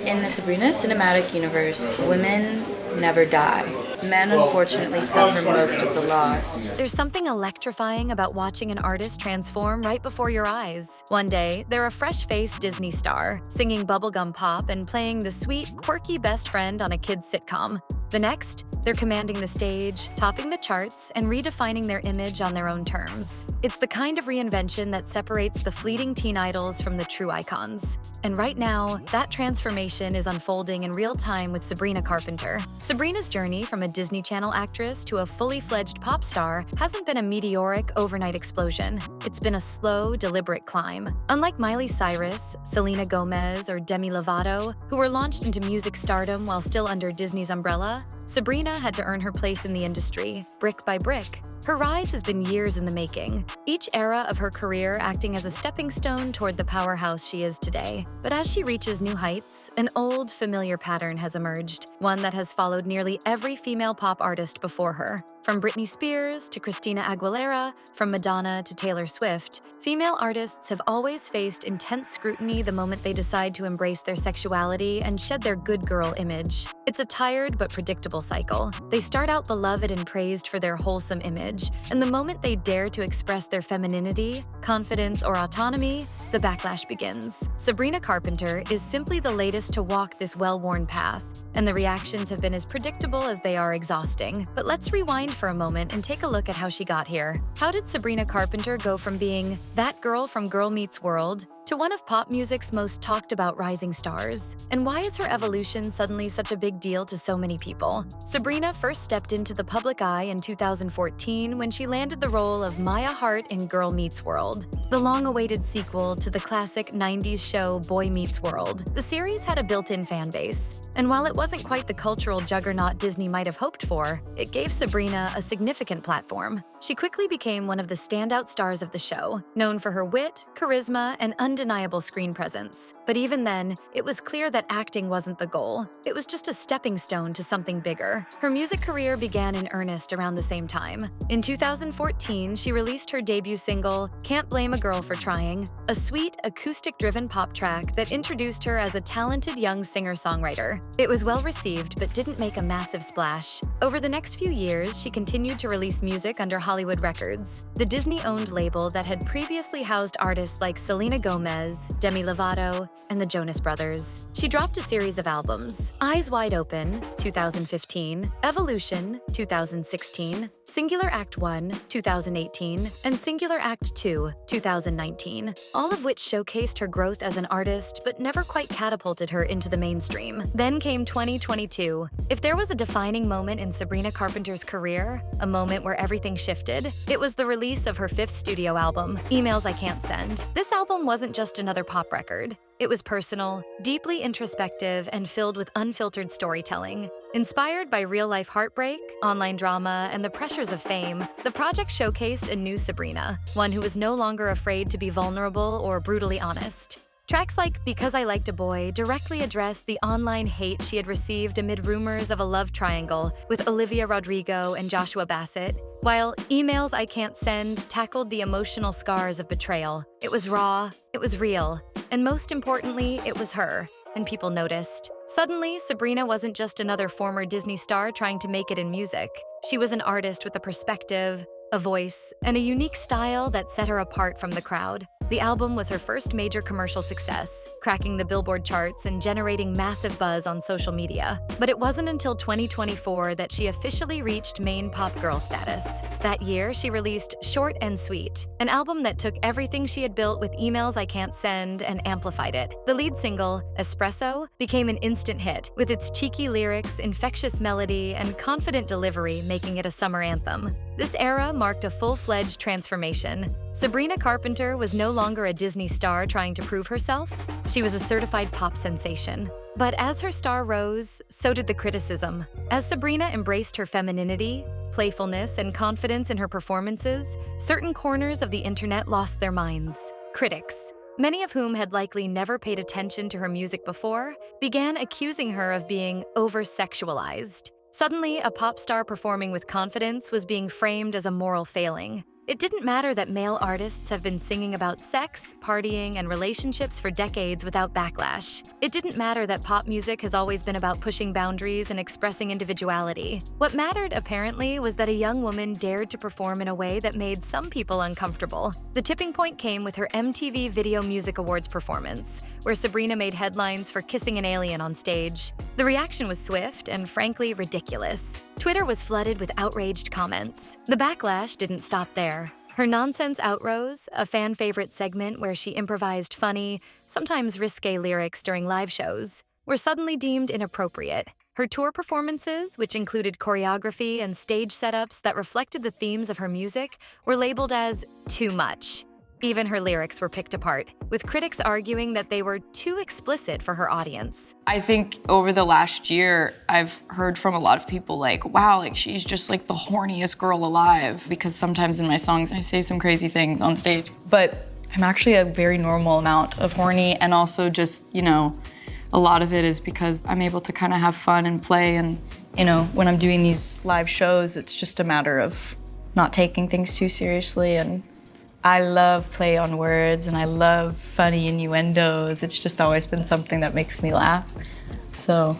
In the Sabrina cinematic universe, women never die. Men unfortunately suffer most of the loss. There's something electrifying about watching an artist transform right before your eyes. One day, they're a fresh-faced Disney star, singing bubblegum pop and playing the sweet, quirky best friend on a kid's sitcom. The next, they're commanding the stage, topping the charts, and redefining their image on their own terms. It's the kind of reinvention that separates the fleeting teen idols from the true icons. And right now, that transformation is unfolding in real time with Sabrina Carpenter. Sabrina's journey from a Disney Channel actress to a fully fledged pop star hasn't been a meteoric overnight explosion. It's been a slow, deliberate climb. Unlike Miley Cyrus, Selena Gomez, or Demi Lovato, who were launched into music stardom while still under Disney's umbrella, Sabrina had to earn her place in the industry, brick by brick. Her rise has been years in the making, each era of her career acting as a stepping stone toward the powerhouse she is today. But as she reaches new heights, an old, familiar pattern has emerged, one that has followed nearly every female pop artist before her. From Britney Spears to Christina Aguilera, from Madonna to Taylor Swift, female artists have always faced intense scrutiny the moment they decide to embrace their sexuality and shed their good girl image. It's a tired but predictable cycle. They start out beloved and praised for their wholesome image, and the moment they dare to express their femininity, confidence, or autonomy, the backlash begins. Sabrina Carpenter is simply the latest to walk this well-worn path, and the reactions have been as predictable as they are exhausting. But let's rewind for a moment and take a look at how she got here. How did Sabrina Carpenter go from being that girl from Girl Meets World to one of pop music's most talked about rising stars? And why is her evolution suddenly such a big deal to so many people? Sabrina first stepped into the public eye in 2014 when she landed the role of Maya Hart in Girl Meets World, the long-awaited sequel to the classic 90s show Boy Meets World. The series had a built-in fan base, and while it wasn't quite the cultural juggernaut Disney might have hoped for, it gave Sabrina a significant platform. She quickly became one of the standout stars of the show, known for her wit, charisma, and undeniable screen presence. But even then, it was clear that acting wasn't the goal. It was just a stepping stone to something bigger. Her music career began in earnest around the same time. In 2014, she released her debut single, Can't Blame a Girl for Trying, a sweet, acoustic-driven pop track that introduced her as a talented young singer-songwriter. It was well-received but didn't make a massive splash. Over the next few years, she continued to release music under Hollywood Records, the Disney-owned label that had previously housed artists like Selena Gomez, Demi Lovato, and the Jonas Brothers. She dropped a series of albums: Eyes Wide Open, 2015, Evolution, 2016, Singular Act 1, 2018, and Singular Act 2, 2019, all of which showcased her growth as an artist but never quite catapulted her into the mainstream. Then came 2022. If there was a defining moment in Sabrina Carpenter's career, a moment where everything shifted, it was the release of her fifth studio album, Emails I Can't Send. This album wasn't just another pop record. It was personal, deeply introspective, and filled with unfiltered storytelling. Inspired by real-life heartbreak, online drama, and the pressures of fame, the project showcased a new Sabrina, one who was no longer afraid to be vulnerable or brutally honest. Tracks like Because I Liked a Boy directly addressed the online hate she had received amid rumors of a love triangle with Olivia Rodrigo and Joshua Bassett, while Emails I Can't Send tackled the emotional scars of betrayal. It was raw, it was real, and most importantly, it was her, and people noticed. Suddenly, Sabrina wasn't just another former Disney star trying to make it in music. She was an artist with a perspective, a voice, and a unique style that set her apart from the crowd. The album was her first major commercial success, cracking the Billboard charts and generating massive buzz on social media. But it wasn't until 2024 that she officially reached main pop girl status. That year, she released Short and Sweet, an album that took everything she had built with Emails I Can't Send and amplified it. The lead single, Espresso, became an instant hit, with its cheeky lyrics, infectious melody, and confident delivery making it a summer anthem. This era marked a full-fledged transformation. Sabrina Carpenter was no longer a Disney star trying to prove herself. She was a certified pop sensation. But as her star rose, so did the criticism. As Sabrina embraced her femininity, playfulness, and confidence in her performances, certain corners of the internet lost their minds. Critics, many of whom had likely never paid attention to her music before, began accusing her of being over-sexualized. Suddenly, a pop star performing with confidence was being framed as a moral failing. It didn't matter that male artists have been singing about sex, partying, and relationships for decades without backlash. It didn't matter that pop music has always been about pushing boundaries and expressing individuality. What mattered, apparently, was that a young woman dared to perform in a way that made some people uncomfortable. The tipping point came with her MTV Video Music Awards performance, where Sabrina made headlines for kissing an alien on stage. The reaction was swift and, frankly, ridiculous. Twitter was flooded with outraged comments. The backlash didn't stop there. Her Nonsense Outrose, a fan-favorite segment where she improvised funny, sometimes risque lyrics during live shows, were suddenly deemed inappropriate. Her tour performances, which included choreography and stage setups that reflected the themes of her music, were labeled as too much. Even her lyrics were picked apart, with critics arguing that they were too explicit for her audience. I think over the last year, I've heard from a lot of people like, wow, like she's just like the horniest girl alive, because sometimes in my songs I say some crazy things on stage. But I'm actually a very normal amount of horny, and also just, you know, a lot of it is because I'm able to kind of have fun and play, and, you know, when I'm doing these live shows, it's just a matter of not taking things too seriously. And I love play on words, and I love funny innuendos. It's just always been something that makes me laugh. So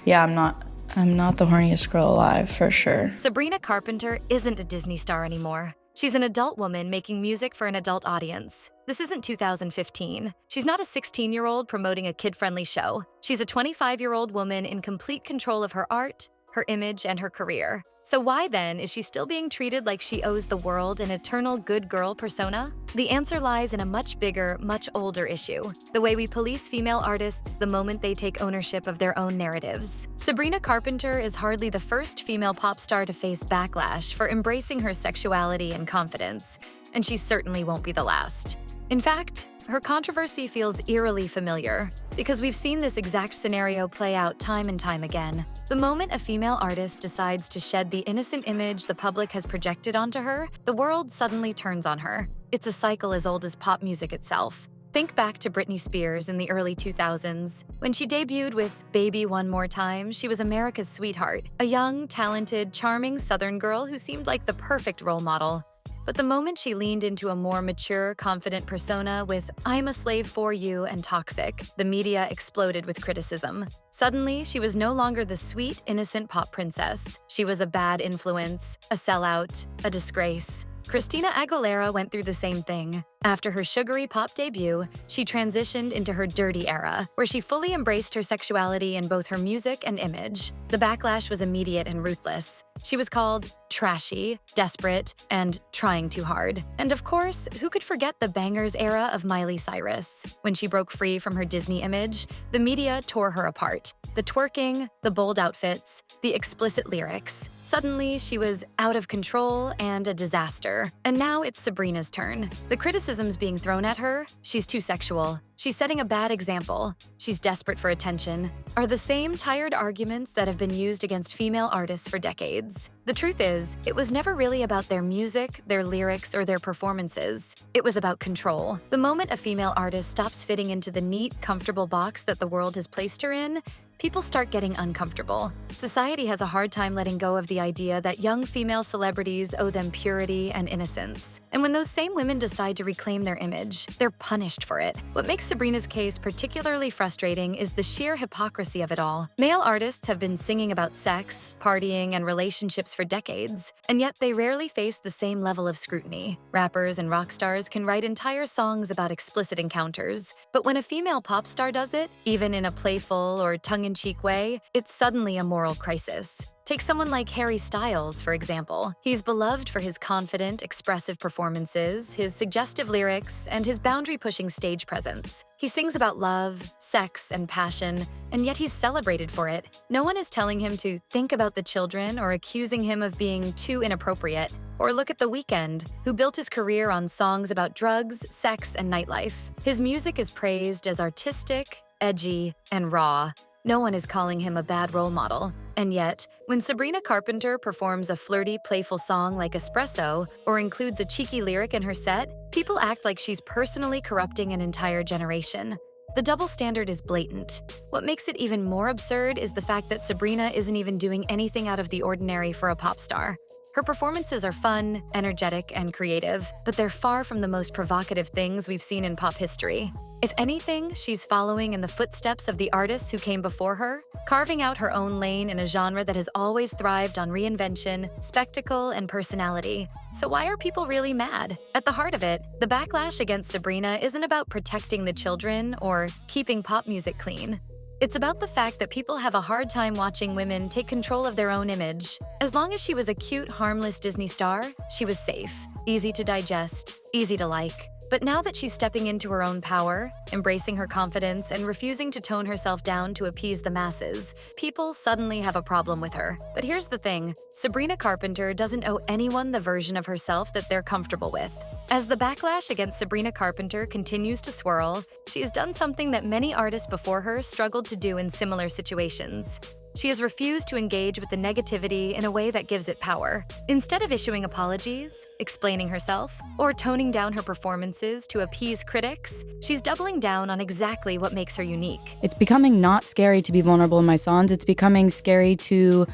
yeah, I'm not the horniest girl alive, for sure. Sabrina Carpenter isn't a Disney star anymore. She's an adult woman making music for an adult audience. This isn't 2015. She's not a 16-year-old promoting a kid-friendly show. She's a 25-year-old woman in complete control of her art, her image, and her career. So why then is she still being treated like she owes the world an eternal good girl persona? The answer lies in a much bigger, much older issue: the way we police female artists the moment they take ownership of their own narratives. Sabrina Carpenter is hardly the first female pop star to face backlash for embracing her sexuality and confidence, and she certainly won't be the last. In fact, her controversy feels eerily familiar, because we've seen this exact scenario play out time and time again. The moment a female artist decides to shed the innocent image the public has projected onto her, the world suddenly turns on her. It's a cycle as old as pop music itself. Think back to Britney Spears in the early 2000s. When she debuted with Baby One More Time, she was America's sweetheart, a young, talented, charming Southern girl who seemed like the perfect role model. But the moment she leaned into a more mature, confident persona with I'm a Slave for You and Toxic, the media exploded with criticism. Suddenly, she was no longer the sweet, innocent pop princess. She was a bad influence, a sellout, a disgrace. Christina Aguilera went through the same thing. After her sugary pop debut, she transitioned into her dirty era, where she fully embraced her sexuality in both her music and image. The backlash was immediate and ruthless. She was called trashy, desperate, and trying too hard. And of course, who could forget the bangers era of Miley Cyrus? When she broke free from her Disney image, the media tore her apart. The twerking, the bold outfits, the explicit lyrics. Suddenly, she was out of control and a disaster. And now it's Sabrina's turn. The criticisms being thrown at her: she's too sexual, she's setting a bad example, she's desperate for attention, are the same tired arguments that have been used against female artists for decades. The truth is, it was never really about their music, their lyrics, or their performances. It was about control. The moment a female artist stops fitting into the neat, comfortable box that the world has placed her in, people start getting uncomfortable. Society has a hard time letting go of the idea that young female celebrities owe them purity and innocence. And when those same women decide to reclaim their image, they're punished for it. What makes Sabrina's case particularly frustrating is the sheer hypocrisy of it all. Male artists have been singing about sex, partying, and relationships for decades, and yet they rarely face the same level of scrutiny. Rappers and rock stars can write entire songs about explicit encounters, but when a female pop star does it, even in a playful or tongue-in-cheek way, it's suddenly a moral crisis. Take someone like Harry Styles, for example. He's beloved for his confident, expressive performances, his suggestive lyrics, and his boundary-pushing stage presence. He sings about love, sex, and passion, and yet he's celebrated for it. No one is telling him to think about the children or accusing him of being too inappropriate. Or look at The Weeknd, who built his career on songs about drugs, sex, and nightlife. His music is praised as artistic, edgy, and raw. No one is calling him a bad role model. And yet, when Sabrina Carpenter performs a flirty, playful song like Espresso or includes a cheeky lyric in her set, people act like she's personally corrupting an entire generation. The double standard is blatant. What makes it even more absurd is the fact that Sabrina isn't even doing anything out of the ordinary for a pop star. Her performances are fun, energetic, and creative, but they're far from the most provocative things we've seen in pop history. If anything, she's following in the footsteps of the artists who came before her, carving out her own lane in a genre that has always thrived on reinvention, spectacle, and personality. So why are people really mad? At the heart of it, the backlash against Sabrina isn't about protecting the children or keeping pop music clean. It's about the fact that people have a hard time watching women take control of their own image. As long as she was a cute, harmless Disney star, she was safe, easy to digest, easy to like. But now that she's stepping into her own power, embracing her confidence, and refusing to tone herself down to appease the masses, people suddenly have a problem with her. But here's the thing, Sabrina Carpenter doesn't owe anyone the version of herself that they're comfortable with. As the backlash against Sabrina Carpenter continues to swirl, she has done something that many artists before her struggled to do in similar situations. She has refused to engage with the negativity in a way that gives it power. Instead of issuing apologies, explaining herself, or toning down her performances to appease critics, she's doubling down on exactly what makes her unique. It's becoming not scary to be vulnerable in my songs. It's becoming scary to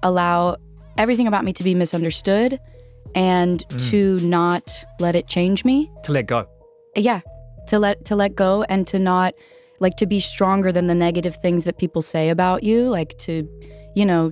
allow everything about me to be misunderstood and to not let it change me. To let go. Yeah, to let go and to not, like, to be stronger than the negative things that people say about you, like to,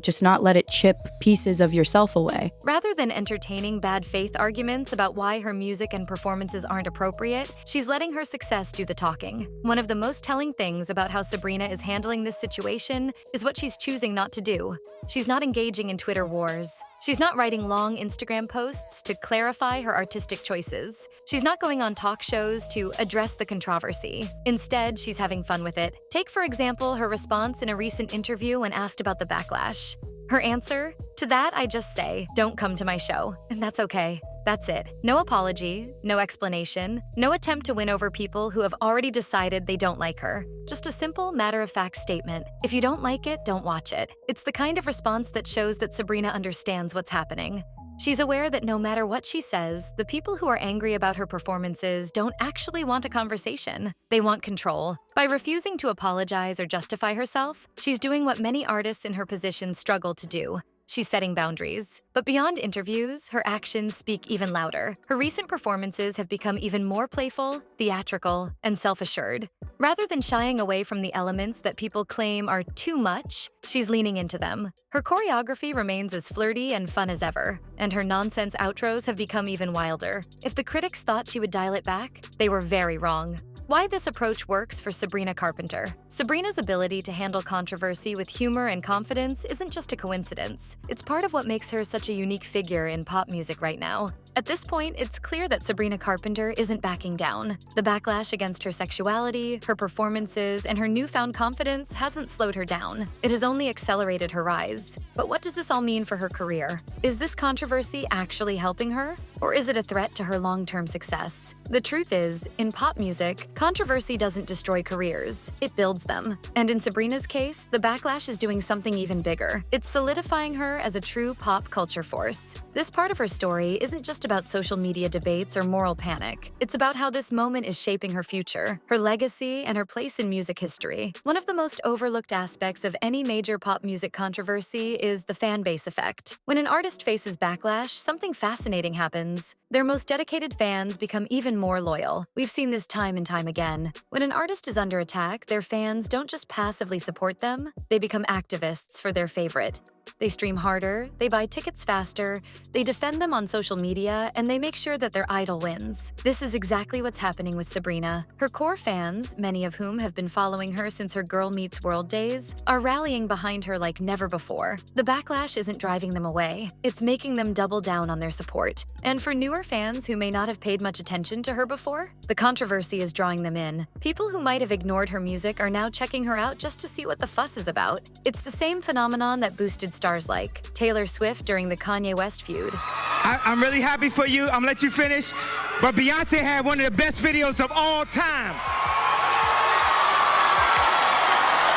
just not let it chip pieces of yourself away. Rather than entertaining bad faith arguments about why her music and performances aren't appropriate, she's letting her success do the talking. One of the most telling things about how Sabrina is handling this situation is what she's choosing not to do. She's not engaging in Twitter wars. She's not writing long Instagram posts to clarify her artistic choices. She's not going on talk shows to address the controversy. Instead, she's having fun with it. Take, for example, her response in a recent interview when asked about the backlash. Her answer? To that, I just say, don't come to my show, and that's okay. That's it. No apology, no explanation, no attempt to win over people who have already decided they don't like her. Just a simple, matter-of-fact statement. If you don't like it, don't watch it. It's the kind of response that shows that Sabrina understands what's happening. She's aware that no matter what she says, the people who are angry about her performances don't actually want a conversation. They want control. By refusing to apologize or justify herself, she's doing what many artists in her position struggle to do. She's setting boundaries. But beyond interviews, her actions speak even louder. Her recent performances have become even more playful, theatrical, and self-assured. Rather than shying away from the elements that people claim are too much, she's leaning into them. Her choreography remains as flirty and fun as ever, and her nonsense outros have become even wilder. If the critics thought she would dial it back, they were very wrong. Why this approach works for Sabrina Carpenter. Sabrina's ability to handle controversy with humor and confidence isn't just a coincidence. It's part of what makes her such a unique figure in pop music right now. At this point, it's clear that Sabrina Carpenter isn't backing down. The backlash against her sexuality, her performances, and her newfound confidence hasn't slowed her down. It has only accelerated her rise. But what does this all mean for her career? Is this controversy actually helping her? Or is it a threat to her long-term success? The truth is, in pop music, controversy doesn't destroy careers, it builds them. And in Sabrina's case, the backlash is doing something even bigger. It's solidifying her as a true pop culture force. This part of her story isn't just about social media debates or moral panic. It's about how this moment is shaping her future, her legacy, and her place in music history. One of the most overlooked aspects of any major pop music controversy is the fan base effect. When an artist faces backlash, something fascinating happens. Their most dedicated fans become even more loyal. We've seen this time and time again. When an artist is under attack, their fans don't just passively support them, they become activists for their favorite. They stream harder, they buy tickets faster, they defend them on social media, and they make sure that their idol wins. This is exactly what's happening with Sabrina. Her core fans, many of whom have been following her since her Girl Meets World days, are rallying behind her like never before. The backlash isn't driving them away, it's making them double down on their support. And for newer fans who may not have paid much attention to her before, the controversy is drawing them in. People who might have ignored her music are now checking her out just to see what the fuss is about. It's the same phenomenon that boosted stars like Taylor Swift during the Kanye West feud. I'm really happy for you. I'm gonna let you finish. But Beyonce had one of the best videos of all time.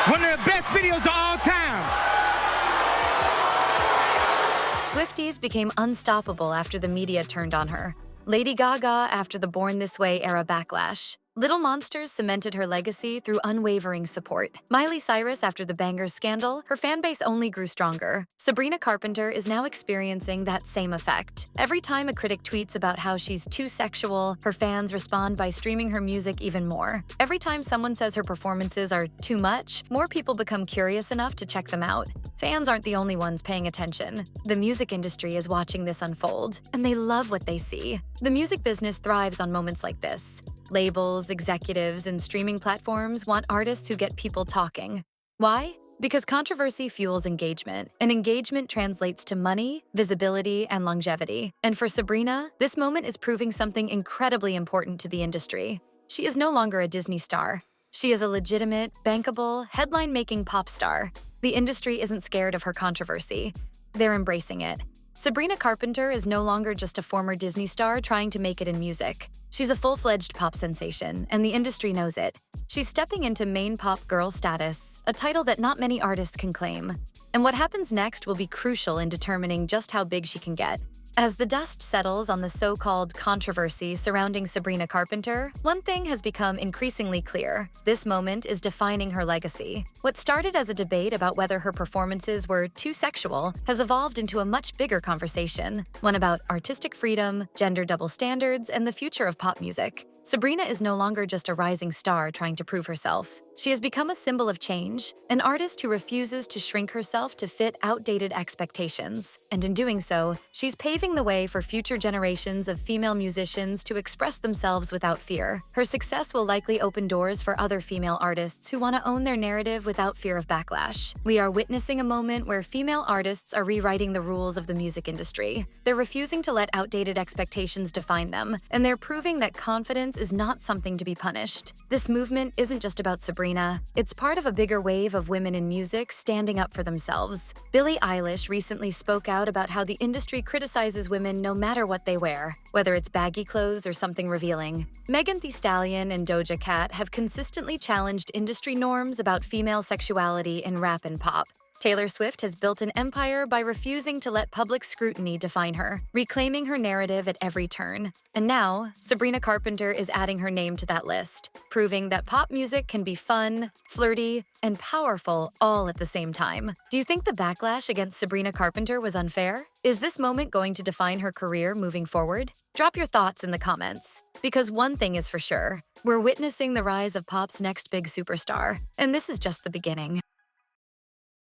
One of the best videos of all time. Swifties became unstoppable after the media turned on her. Lady Gaga after the Born This Way era backlash. Little Monsters cemented her legacy through unwavering support. Miley Cyrus, after the Bangers scandal, her fan base only grew stronger. Sabrina Carpenter is now experiencing that same effect. Every time a critic tweets about how she's too sexual, her fans respond by streaming her music even more. Every time someone says her performances are too much, more people become curious enough to check them out. Fans aren't the only ones paying attention. The music industry is watching this unfold, and they love what they see. The music business thrives on moments like this. Labels, executives, and streaming platforms want artists who get people talking. Why? Because controversy fuels engagement, and engagement translates to money, visibility, and longevity. And for Sabrina, this moment is proving something incredibly important to the industry. She is no longer a Disney star. She is a legitimate, bankable, headline-making pop star. The industry isn't scared of her controversy. They're embracing it. Sabrina Carpenter is no longer just a former Disney star trying to make it in music. She's a full-fledged pop sensation, and the industry knows it. She's stepping into main pop girl status, a title that not many artists can claim. And what happens next will be crucial in determining just how big she can get. As the dust settles on the so-called controversy surrounding Sabrina Carpenter, one thing has become increasingly clear. This moment is defining her legacy. What started as a debate about whether her performances were too sexual has evolved into a much bigger conversation, one about artistic freedom, gender double standards, and the future of pop music. Sabrina is no longer just a rising star trying to prove herself. She has become a symbol of change, an artist who refuses to shrink herself to fit outdated expectations. And in doing so, she's paving the way for future generations of female musicians to express themselves without fear. Her success will likely open doors for other female artists who want to own their narrative without fear of backlash. We are witnessing a moment where female artists are rewriting the rules of the music industry. They're refusing to let outdated expectations define them, and they're proving that confidence is not something to be punished. This movement isn't just about Sabrina. It's part of a bigger wave of women in music standing up for themselves. Billie Eilish recently spoke out about how the industry criticizes women no matter what they wear, whether it's baggy clothes or something revealing. Megan Thee Stallion and Doja Cat have consistently challenged industry norms about female sexuality in rap and pop. Taylor Swift has built an empire by refusing to let public scrutiny define her, reclaiming her narrative at every turn. And now, Sabrina Carpenter is adding her name to that list, proving that pop music can be fun, flirty, and powerful all at the same time. Do you think the backlash against Sabrina Carpenter was unfair? Is this moment going to define her career moving forward? Drop your thoughts in the comments. Because one thing is for sure, we're witnessing the rise of pop's next big superstar, and this is just the beginning.